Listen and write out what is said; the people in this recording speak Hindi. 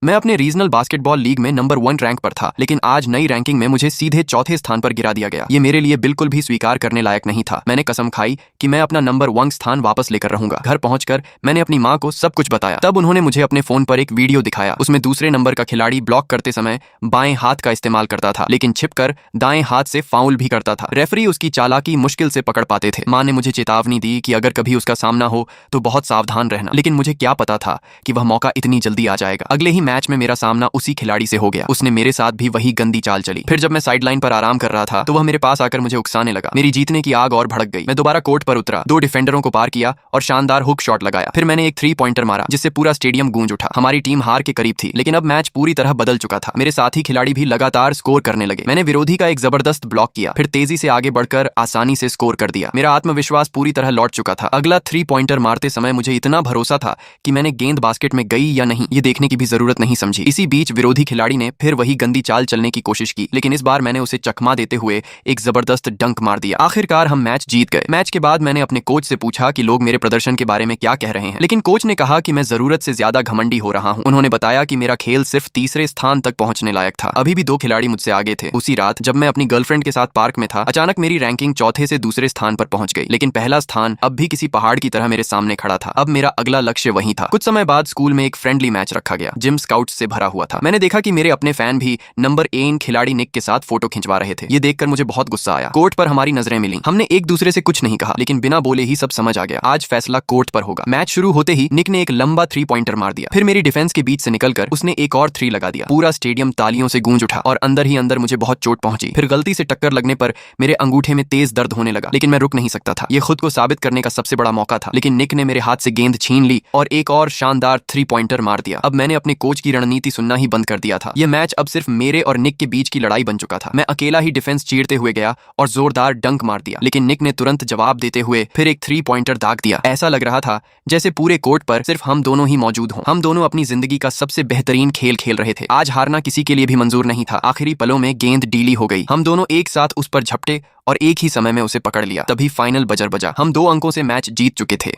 मैं अपने रीजनल बास्केटबॉल लीग में नंबर 1 रैंक पर था, लेकिन आज नई रैंकिंग में मुझे सीधे चौथे स्थान पर गिरा दिया गया। ये मेरे लिए बिल्कुल भी स्वीकार करने लायक नहीं था। मैंने कसम खाई कि मैं अपना नंबर 1 स्थान वापस लेकर रहूंगा। घर पहुंचकर मैंने अपनी माँ को सब कुछ बताया। तब उन्होंने मुझे अपने फोन पर एक वीडियो दिखाया। उसमें दूसरे नंबर का खिलाड़ी ब्लॉक करते समय बाएं हाथ का इस्तेमाल करता था, लेकिन छिपकर दाएं हाथ से फाउल भी करता था। रेफरी उसकी चालाकी मुश्किल से पकड़ पाते थे। माँ ने मुझे चेतावनी दी कि अगर कभी उसका सामना हो तो बहुत सावधान रहना, लेकिन मुझे क्या पता था कि वह मौका इतनी जल्दी आ जाएगा। अगले ही मैच में मेरा सामना उसी खिलाड़ी से हो गया। उसने मेरे साथ भी वही गंदी चाल चली। फिर जब मैं साइडलाइन पर आराम कर रहा था तो वह मेरे पास आकर मुझे उकसाने लगा। मेरी जीतने की आग और भड़क गई। मैं दोबारा कोर्ट पर उतरा, 2 डिफेंडरों को पार किया और शानदार हुक शॉट लगाया। फिर मैंने एक 3 पॉइंटर मारा जिससे पूरा स्टेडियम गूंज उठा। हमारी टीम हार के करीब थी, लेकिन अब मैच पूरी तरह बदल चुका था। मेरे साथी खिलाड़ी भी लगातार स्कोर करने लगे। मैंने विरोधी का एक जबरदस्त ब्लॉक किया, फिर तेजी से आगे बढ़कर आसानी से स्कोर कर दिया। मेरा आत्मविश्वास पूरी तरह लौट चुका था। अगला 3 पॉइंटर मारते समय मुझे इतना भरोसा था कि मैंने गेंद बास्केट में गई या नहीं ये देखने की भी जरूरत नहीं समझी। इसी बीच विरोधी खिलाड़ी ने फिर वही गंदी चाल चलने की कोशिश की, लेकिन इस बार मैंने उसे चकमा देते हुए एक जबरदस्त डंक मार दिया। आखिरकार हम मैच जीत गए। मैच के बाद मैंने अपने कोच से पूछा कि लोग मेरे प्रदर्शन के बारे में क्या कह रहे हैं, लेकिन कोच ने कहा कि मैं जरूरत से ज्यादा घमंडी हो रहा हूं। उन्होंने बताया कि मेरा खेल सिर्फ तीसरे स्थान तक पहुंचने लायक था। अभी भी 2 खिलाड़ी मुझसे आगे थे। उसी रात जब मैं अपनी गर्लफ्रेंड के साथ पार्क में था, अचानक मेरी रैंकिंग चौथे से दूसरे स्थान पर पहुंच गई, लेकिन पहला स्थान अब भी किसी पहाड़ की तरह मेरे सामने खड़ा था। अब मेरा अगला लक्ष्य वही था। कुछ समय बाद स्कूल में एक फ्रेंडली मैच रखा गया। जिम स्काउट्स से भरा हुआ था। मैंने देखा कि मेरे अपने फैन भी नंबर 1 खिलाड़ी निक के साथ फोटो खिंचवा रहे थे। ये देखकर मुझे बहुत गुस्सा आया। कोर्ट पर हमारी नजरें मिली। हमने एक दूसरे से कुछ नहीं कहा, लेकिन बिना बोले ही सब समझ आ गया। आज फैसला कोर्ट पर होगा। मैच शुरू होते ही निक ने एक लंबा 3 पॉइंटर मार दिया। फिर मेरी डिफेंस के बीच से निकलकर उसने एक और 3 लगा दिया। पूरा स्टेडियम तालियों से गूंज उठा और अंदर ही अंदर मुझे बहुत चोट पहुंची। फिर गलती से टक्कर लगने पर मेरे अंगूठे में तेज दर्द होने लगा, लेकिन मैं रुक नहीं सकता था। ये खुद को साबित करने का सबसे बड़ा मौका था, लेकिन निक ने मेरे हाथ से गेंद छीन ली और एक और शानदार 3 पॉइंटर मार दिया। अब मैंने अपने कोच की रणनीति सुनना ही बंद कर दिया था। यह मैच अब सिर्फ मेरे और निक के बीच की लड़ाई बन चुका था। मैं अकेला ही डिफेंस चीरते हुए गया और जोरदार डंक मार दिया, लेकिन निक ने तुरंत जवाब देते हुए फिर एक 3 पॉइंटर दाग दिया। ऐसा लग रहा था जैसे पूरे कोर्ट पर सिर्फ हम दोनों ही मौजूद हों। हम दोनों अपनी जिंदगी का सबसे बेहतरीन खेल खेल रहे थे। आज हारना किसी के लिए भी मंजूर नहीं था। आखिरी पलों में गेंद डीली हो गई। हम दोनों एक साथ उस पर झपटे और एक ही समय में उसे पकड़ लिया। तभी फाइनल बजर बजा। हम 2 अंकों से मैच जीत चुके थे।